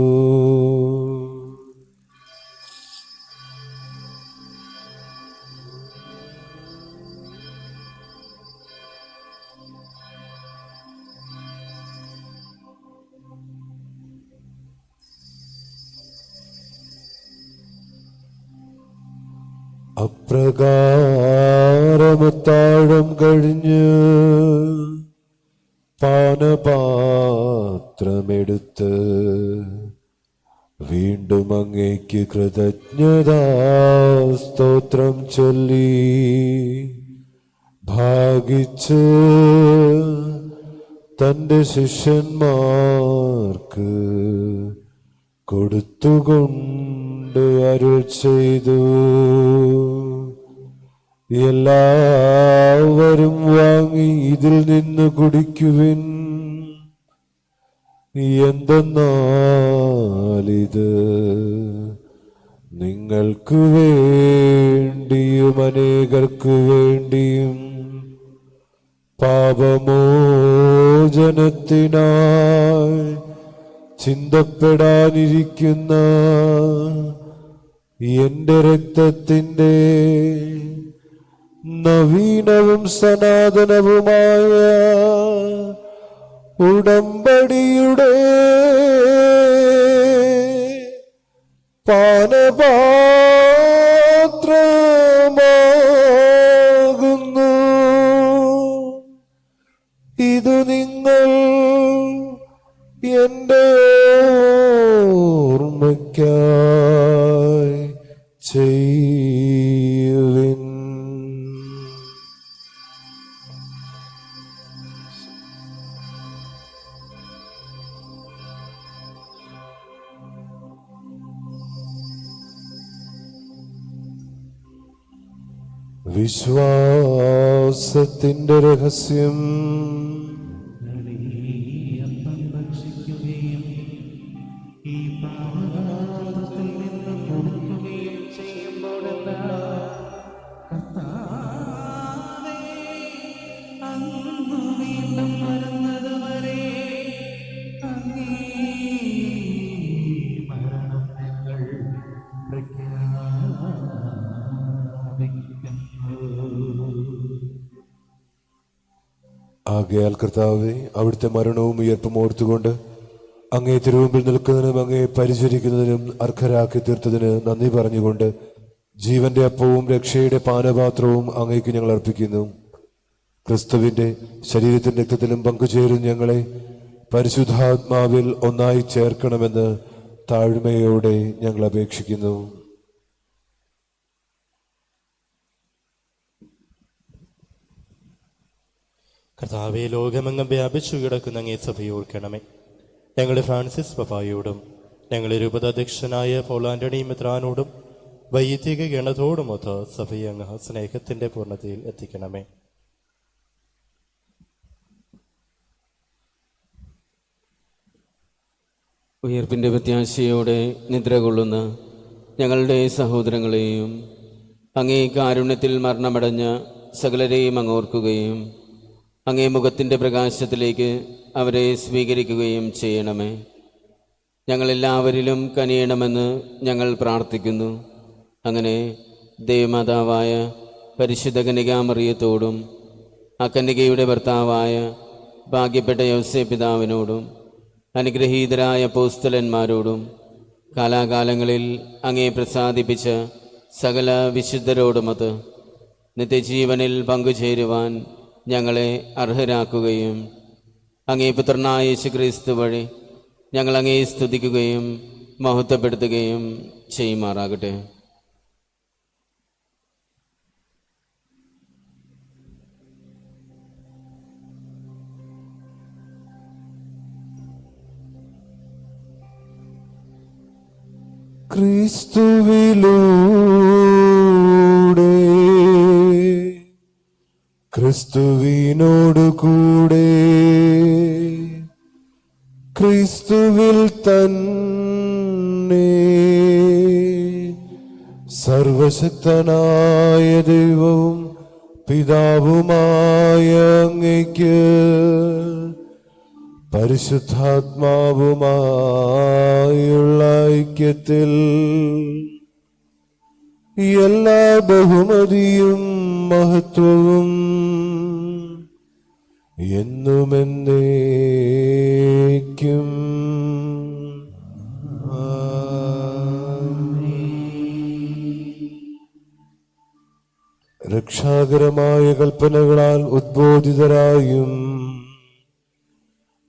അപ്രകാരമത്താഴം കഴിഞ്ഞ് പാനപാത്രമെടുത്ത് വീണ്ടും അങ്ങേക്ക് കൃതജ്ഞതാ സ്തോത്രം ചൊല്ലി ഭാഗിച്ച് തന്റെ ശിഷ്യന്മാർക്ക് കൊടുത്തുകൊണ്ട് അരുൾ ചെയ്തു, എല്ലാവരും വാങ്ങി ഇതിൽ നിന്ന് കുടിക്കുവിൻ. എന്തെന്നാലിത് നിങ്ങൾക്ക് വേണ്ടിയും അനേകർക്ക് വേണ്ടിയും പാപമോചനത്തിനായി ചിന്തപ്പെടാനിരിക്കുന്ന എന്റെ രക്തത്തിൻ്റെ നവീനവും സനാതനവുമായ ഉടമ്പടിയുടെ പാനപാത്രമാകുന്നു. ഇതു നിങ്ങൾ എന്റെ ഓർമ്മയ്ക്കായി ചെയ്യുവിൻ. വിശ്വാസത്തിന്റെ രഹസ്യം. ആകയാൽ കർത്താവേ, അവിടുത്തെ മരണവും ഉയർപ്പും ഓർത്തുകൊണ്ട് അങ്ങേ തിരുമുമ്പിൽ നിൽക്കുന്നതിനും അങ്ങേ പരിചരിക്കുന്നതിനും അർഹരാക്കി തീർത്തതിന് നന്ദി പറഞ്ഞുകൊണ്ട് ജീവന്റെ അപ്പവും രക്ഷയുടെ പാനപാത്രവും അങ്ങേക്ക് ഞങ്ങൾ അർപ്പിക്കുന്നു. ക്രിസ്തുവിന്റെ ശരീരത്തിൻ്റെ രക്തത്തിലും പങ്കുചേരും ഞങ്ങളെ പരിശുദ്ധാത്മാവിൽ ഒന്നായി ചേർക്കണമെന്ന് താഴ്മയോടെ ഞങ്ങൾ അപേക്ഷിക്കുന്നു. കർത്താവെ, ലോകമെങ്ങും വ്യാപിച്ചു കിടക്കുന്ന അങ്ങേ സഭയെ ഓർക്കണമേ. ഞങ്ങളുടെ ഫ്രാൻസിസ് പപ്പായോടും ഞങ്ങളുടെ രൂപതാധ്യക്ഷനായ പോൾ ആന്റണി മെത്രാനോടും വൈദിക ഗണത്തോടുമൊത്ത് സഭയെ അങ്ങ് സ്നേഹത്തിന്റെ പൂർണ്ണതയിൽ എത്തിക്കണമേ. ഉയർപ്പിൻ്റെ പ്രത്യാശയോടെ നിദ്ര കൊള്ളുന്ന ഞങ്ങളുടെ സഹോദരങ്ങളെയും അങ്ങേ കാരുണ്യത്തിൽ മരണമടഞ്ഞ സകലരെയും അങ്ങോർക്കുകയും അങ്ങേ മുഖത്തിൻ്റെ പ്രകാശത്തിലേക്ക് അവരെ സ്വീകരിക്കുകയും ചെയ്യണമേ. ഞങ്ങളെല്ലാവരിലും കനിയണമെന്ന് ഞങ്ങൾ പ്രാർത്ഥിക്കുന്നു. അങ്ങനെ ദേവമാതാവായ പരിശുദ്ധ കന്യകാമറിയത്തോടും ആ കന്യകയുടെ ഭർത്താവായ ഭാഗ്യപ്പെട്ട യോസേപ്പ് പിതാവിനോടും അനുഗ്രഹീതരായ അപ്പോസ്തലന്മാരോടും കാലാകാലങ്ങളിൽ അങ്ങേ പ്രസാദിപ്പിച്ച സകല വിശുദ്ധരോടുമൊത്ത് നിത്യജീവനിൽ പങ്കുചേരുവാൻ ഞങ്ങളെ അർഹരാക്കുകയും അങ്ങേ പുത്രനായ യേശുക്രിസ്തു വഴി ഞങ്ങൾ അങ്ങേ സ്തുതിക്കുകയും മഹത്വപ്പെടുത്തുകയും ചെയ്യുമാറാകട്ടെ. ക്രിസ്തുവിലൂടെ ക്രിസ്തുവിനോടു കൂടെ ക്രിസ്തുവിൽ തന്നെ സർവശക്തനായ ദൈവവും പിതാവുമായ അങ്ങയ്ക്ക് പരിശുദ്ധാത്മാവുമായുള്ള ഐക്യത്തിൽ എല്ലാ ബഹുമതിയും മഹത്വവും എന്നുമെന്നേക്കും രക്ഷാകരമായ കൽപ്പനകളാൽ ഉദ്ബോധിതരായും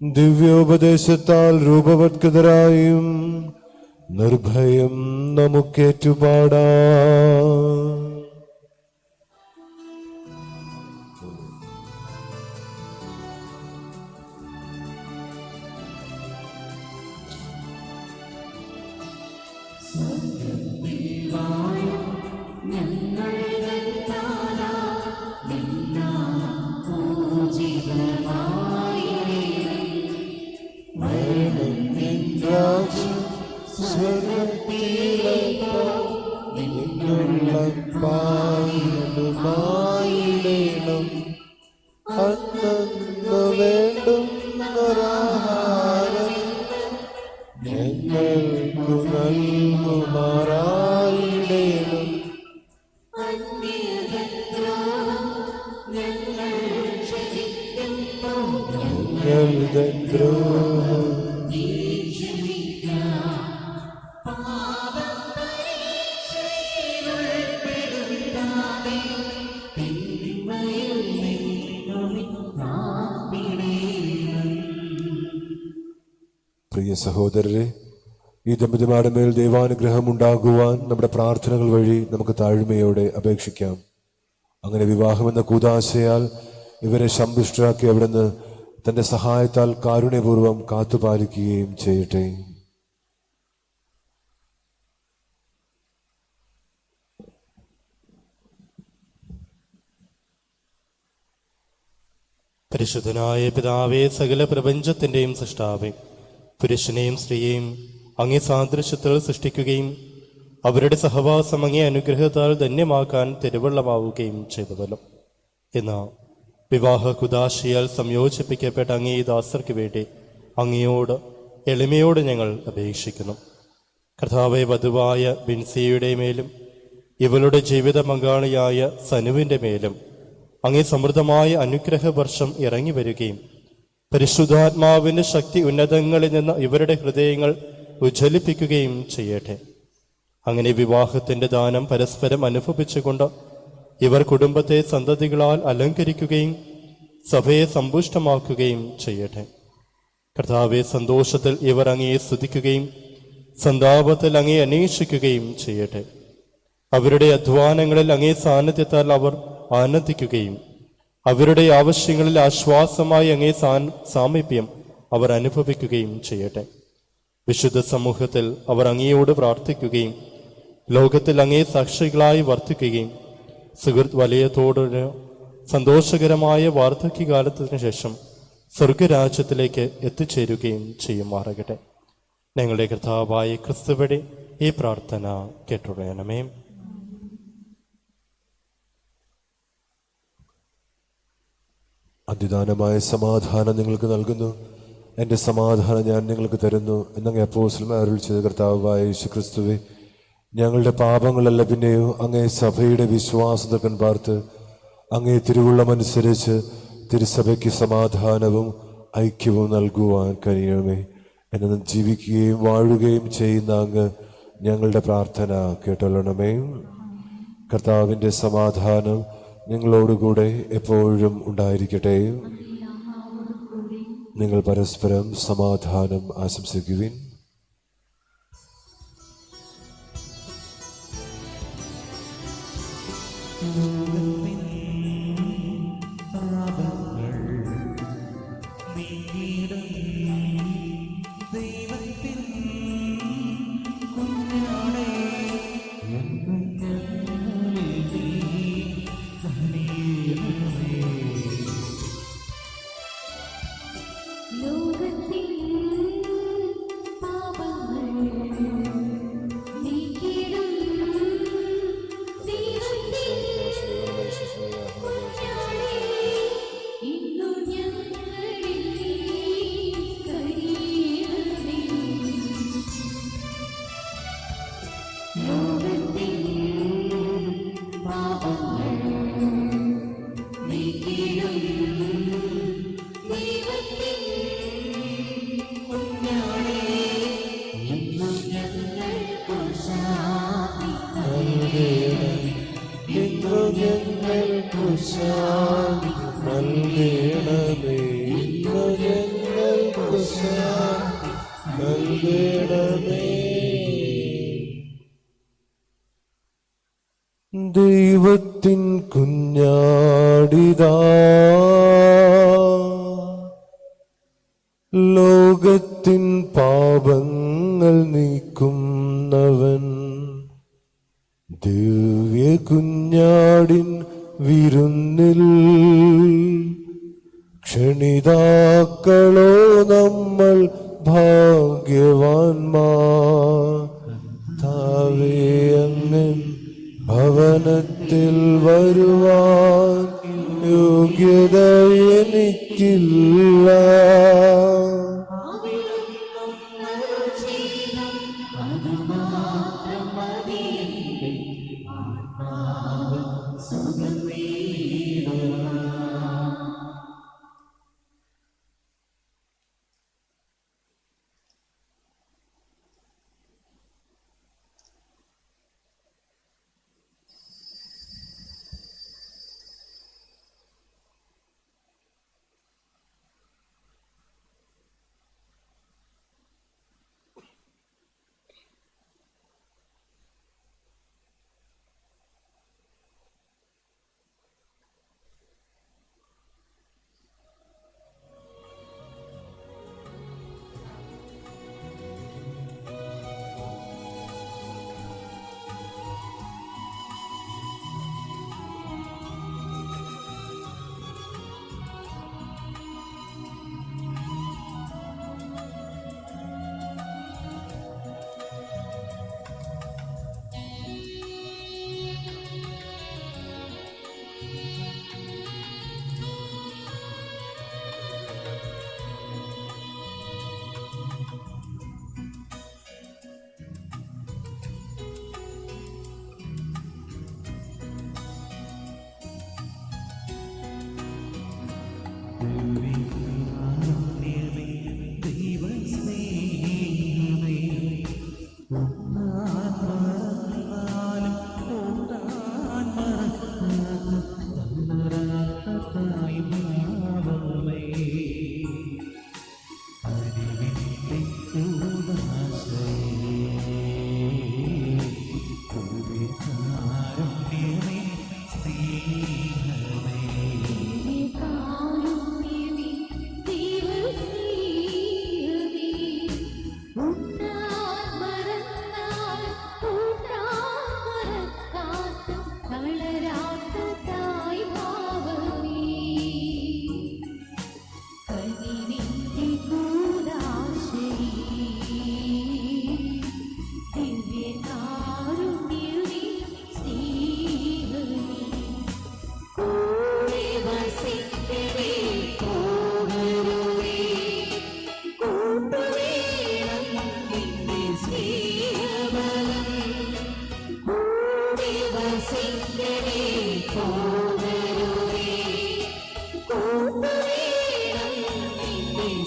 ദിവ്യോപദേശത്താൽ രൂപവത്കൃതരായും നിർഭയം നമുക്കേറ്റുപാടാം. അന്നു വേണ്ടുന്നൊരാഹാരം ഞങ്ങൾക്കു നൽകുമാറായിടേണം. ഞങ്ങളുടെ ദ്രോഹം പ്രിയ സഹോദരരെ, ഈ ദമ്പതിമാരുടെ മേൽ ദൈവാനുഗ്രഹം ഉണ്ടാകുവാൻ നമ്മുടെ പ്രാർത്ഥനകൾ വഴി നമുക്ക് താഴ്മയോടെ അപേക്ഷിക്കാം. അങ്ങനെ വിവാഹമെന്ന കൂദാശയാൽ ഇവരെ സമ്പുഷ്ടരാക്കി അവിടുന്ന് തന്റെ സഹായത്താൽ കാരുണ്യപൂർവ്വം കാത്തുപാലിക്കുകയും ചെയ്യട്ടെ. പരിശുദ്ധനായ പിതാവേ, സകല പ്രപഞ്ചത്തിൻ്റെയും സൃഷ്ടാവേ, പുരുഷനെയും സ്ത്രീയെയും അങ്ങേ സാദൃശ്യത്തിൽ സൃഷ്ടിക്കുകയും അവരുടെ സഹവാസം അങ്ങേ അനുഗ്രഹത്താൽ ധന്യമാക്കാൻ തിരുവള്ളമാവുകയും ചെയ്തുവല്ലോ. എന്നാൽ വിവാഹ കുദാശയാൽ സംയോജിപ്പിക്കപ്പെട്ട അങ്ങേ ദാസർക്ക് വേണ്ടി അങ്ങയോട് എളിമയോട് ഞങ്ങൾ അപേക്ഷിക്കുന്നു. കർത്താവെ, വധുവായ ബിൻസിയുടെ മേലും ഇവളുടെ ജീവിത പങ്കാളിയായ സനുവിൻ്റെ മേലും അങ്ങേ സമൃദ്ധമായ അനുഗ്രഹ വർഷം ഇറങ്ങി വരികയും പരിശുദ്ധാത്മാവിന്റെ ശക്തി ഉന്നതങ്ങളിൽ നിന്ന് ഇവരുടെ ഹൃദയങ്ങൾ ഉജ്ജ്വലിപ്പിക്കുകയും ചെയ്യട്ടെ. അങ്ങനെ വിവാഹത്തിന്റെ ദാനം പരസ്പരം അനുഭവിച്ചുകൊണ്ട് ഇവർ കുടുംബത്തെ സന്തതികളാൽ അലങ്കരിക്കുകയും സഭയെ സമ്പുഷ്ടമാക്കുകയും ചെയ്യട്ടെ. കർത്താവെ, സന്തോഷത്തിൽ ഇവർ അങ്ങയെ സ്തുതിക്കുകയും സന്താപത്തിൽ അങ്ങയെ അന്വേഷിക്കുകയും ചെയ്യട്ടെ. അവരുടെ അധ്വാനങ്ങളിൽ അങ്ങേ സാന്നിധ്യത്താൽ അവർ ആനന്ദിക്കുകയും അവരുടെ ആവശ്യങ്ങളിൽ ആശ്വാസമായി അങ്ങേ സാമീപ്യം അവർ അനുഭവിക്കുകയും ചെയ്യട്ടെ. വിശുദ്ധ സമൂഹത്തിൽ അവർ അങ്ങയോട് പ്രാർത്ഥിക്കുകയും ലോകത്തിൽ അങ്ങേ സാക്ഷികളായി വർത്തിക്കുകയും സുഹൃത്ത് വലയത്തോടൊരു സന്തോഷകരമായ വാർദ്ധക്യകാലത്തിന് ശേഷം സ്വർഗരാജ്യത്തിലേക്ക് എത്തിച്ചേരുകയും ചെയ്യുമാറാകട്ടെ. ഞങ്ങളുടെ കർത്താവായ ക്രിസ്തുവഴി ഈ പ്രാർത്ഥന കേട്ടുള്ളണമേ. അതിദാനമായ സമാധാനം നിങ്ങൾക്ക് നൽകുന്നു, എൻ്റെ സമാധാനം ഞാൻ നിങ്ങൾക്ക് തരുന്നു എന്നങ്ങ് അപ്പോസ്തലന്മാർ അരുളി ചെയ്ത കർത്താവായ യേശു ക്രിസ്തുവേ, ഞങ്ങളുടെ പാപങ്ങളല്ല പിന്നെയോ അങ്ങേ സഭയുടെ വിശ്വാസത്തക്കൻ പാർത്ത് അങ്ങേ തിരുവുള്ളമനുസരിച്ച് തിരുസഭയ്ക്ക് സമാധാനവും ഐക്യവും നൽകുവാൻ കഴിയണമേ. എന്നും ജീവിക്കുകയും വാഴുകയും ചെയ്യുന്ന അങ്ങ് ഞങ്ങളുടെ പ്രാർത്ഥന കേട്ടൊള്ളണമേ. കർത്താവിൻ്റെ സമാധാനം നിങ്ങളോടുകൂടെ എപ്പോഴും ഉണ്ടായിരിക്കട്ടെ. നിങ്ങൾ പരസ്പരം സമാധാനം ആശംസിക്കുവിൻ. ദൈവത്തിൻ കുഞ്ഞാടിതാ ലോകത്തിൻ പാപങ്ങൾ നീക്കുന്നവൻ, ദിവ്യ കുഞ്ഞാടിൻ വിരുന്നിൽ ക്ഷണിതാക്കളോ നമ്മൾ ഭാഗ്യവാന്മാർ. താവേ, അങ്ങൻ ഭവനത്തിൽ വരുവാൻ യോഗ്യത എനിക്കില്ല.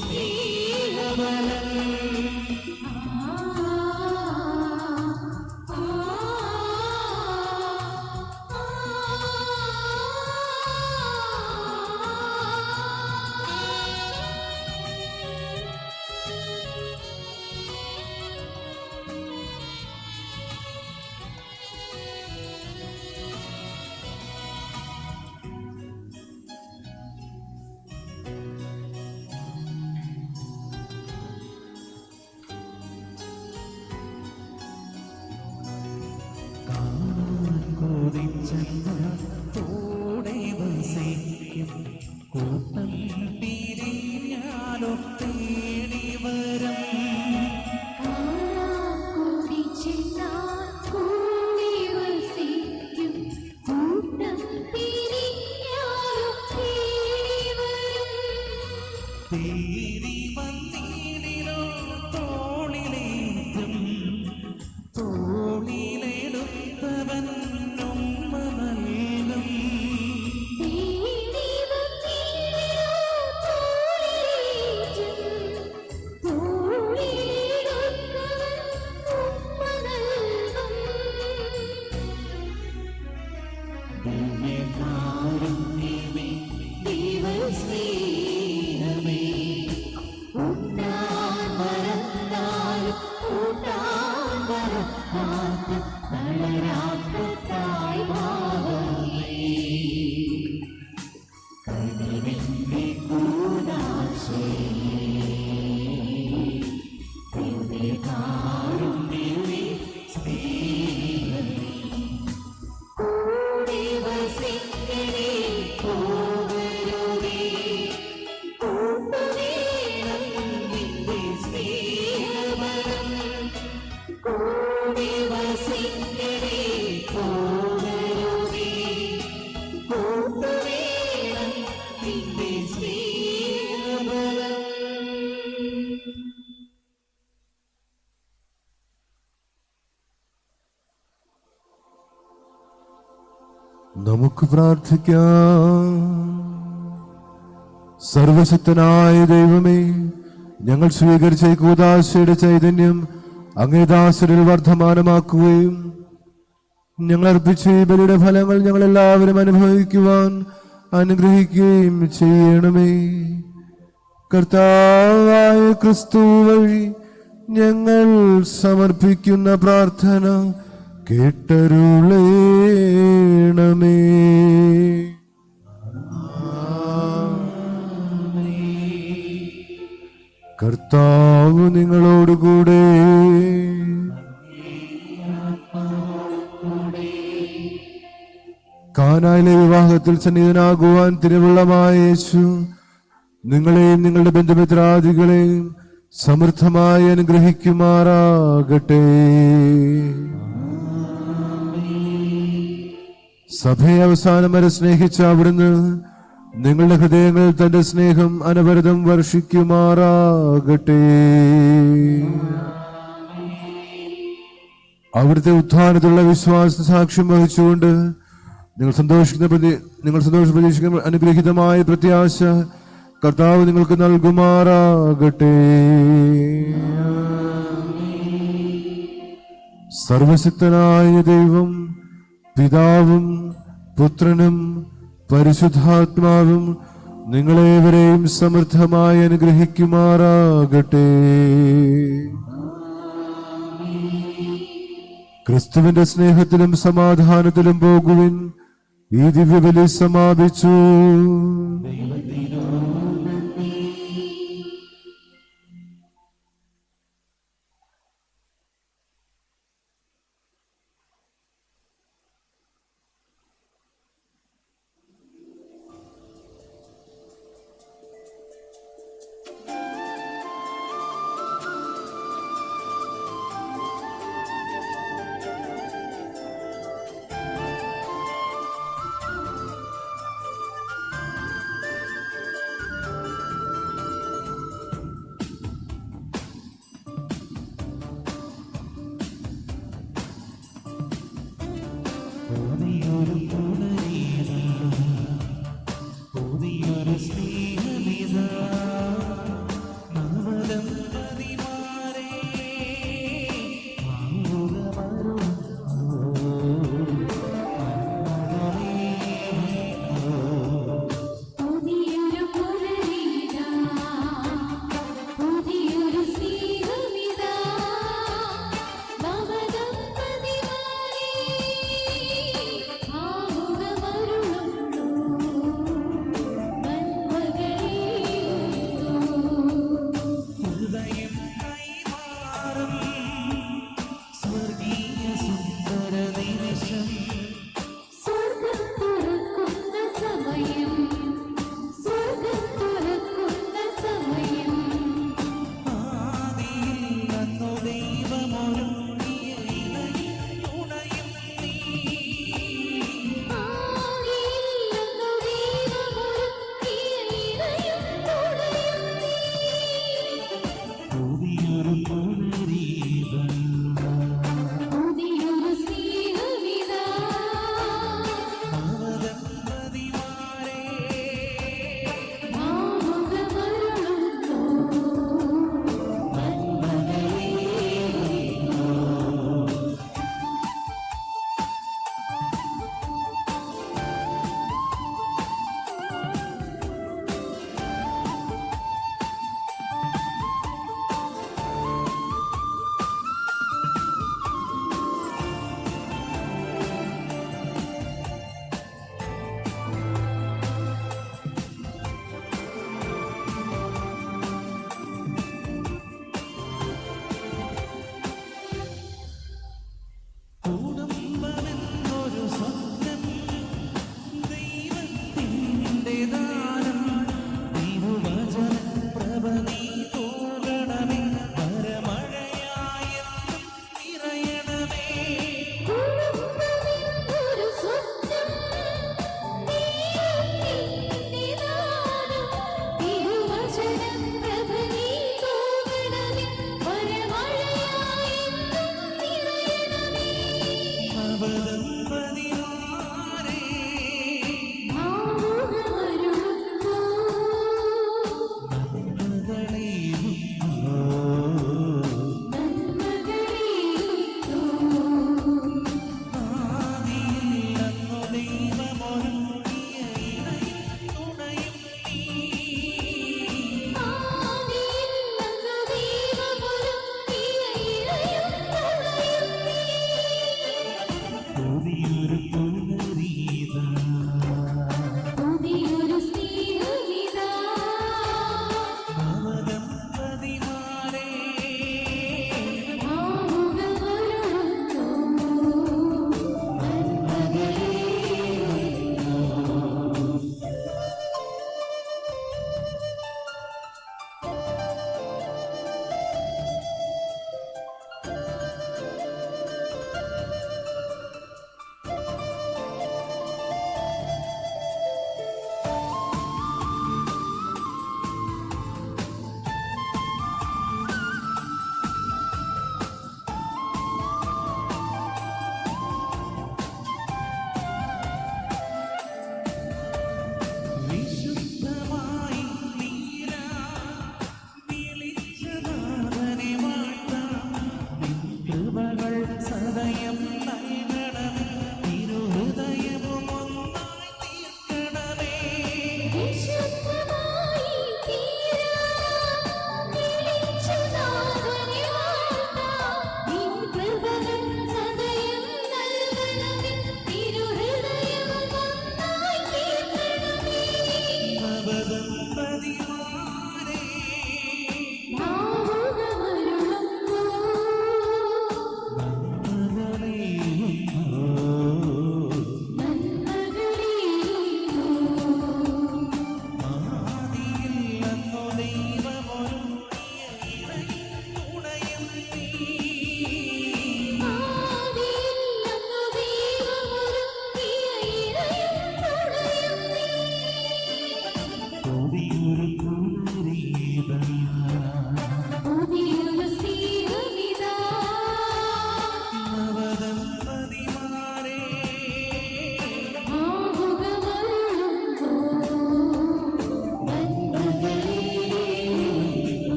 സ്നേഹബലം തോടെ വസിക്കും കൂട്ടം പിരിഞ്ഞാലോ തേടി വരം തേടി വന്നീടിലോ തോളിലേറ്റും തോളിലെടുത്തവൻ ഉമ്മ നൽകും ദിവ്യകാരുണ്യമേ ദൈവസ്നേഹമേ ഉണ്ണാൻ മറന്നാലും കൂട്ടാൻ മറക്കാത്ത തളരാത്ത തായ്മാവേ കനിവിന്റെ കൂടാശേ ദിവ്യകാരുണ്യമേ സ്നേഹമേ കൂടെ വസിക്കണേ പോകരുതേ കൂട്ടുവേണം നിന്റെ സ്നേഹബലം കൂടെ വസിക്കണേ പോകരുതേ കൂട്ടുവേണം നിന്റെ സ്നേഹബലം നമുക്ക് പ്രാർത്ഥിക്കാം. സർവശക്തനായ ദൈവമേ, ഞങ്ങൾ സ്വീകരിച്ച ഈ കൂദാശയുടെ ചൈതന്യം അങ്ങേ ദാസരിൽ വർദ്ധമാനമാക്കുകയും ഞങ്ങൾ അർപ്പിച്ച ഈ ബലിയുടെ ഫലങ്ങൾ ഞങ്ങൾ എല്ലാവരും അനുഭവിക്കുവാൻ അനുഗ്രഹിക്കുകയും ചെയ്യണമേ. കർത്താവായ ക്രിസ്തു വഴി ഞങ്ങൾ സമർപ്പിക്കുന്ന പ്രാർത്ഥന കേട്ടരുളേണമേ. കർത്താവ് നിങ്ങളോടുകൂടെ കാനായിലെ വിവാഹത്തിൽ സന്നിധനാകുവാൻ തിരുവുള്ളമായ യേശു നിങ്ങളെയും നിങ്ങളുടെ ബന്ധുമിത്രാദികളെയും സമൃദ്ധമായി അനുഗ്രഹിക്കുമാറാകട്ടെ. സഭയെ അവസാനം വരെ സ്നേഹിച്ച അവിടുന്ന് നിങ്ങളുടെ ഹൃദയങ്ങളിൽ തന്റെ സ്നേഹം അനവരതം വർഷിക്കുമാറാകട്ടെ. അവിടുത്തെ ഉത്ഥാനത്തിലുള്ള വിശ്വാസ സാക്ഷ്യം വഹിച്ചുകൊണ്ട് നിങ്ങൾ സന്തോഷിക്കുന്ന അനുഗ്രഹീതമായ പ്രത്യാശ കർത്താവ് നിങ്ങൾക്ക് നൽകുമാറാകട്ടെ. സർവശക്തനായ ദൈവം പിതാവും പുത്രനും പരിശുദ്ധാത്മാവും നിങ്ങളേവരെയും സമൃദ്ധമായി അനുഗ്രഹിക്കുമാറാകട്ടെ. ക്രിസ്തുവിന്റെ സ്നേഹത്തിലും സമാധാനത്തിലും പോകുവിൻ. ഈ ദിവ്യബലി സമാപിച്ചു.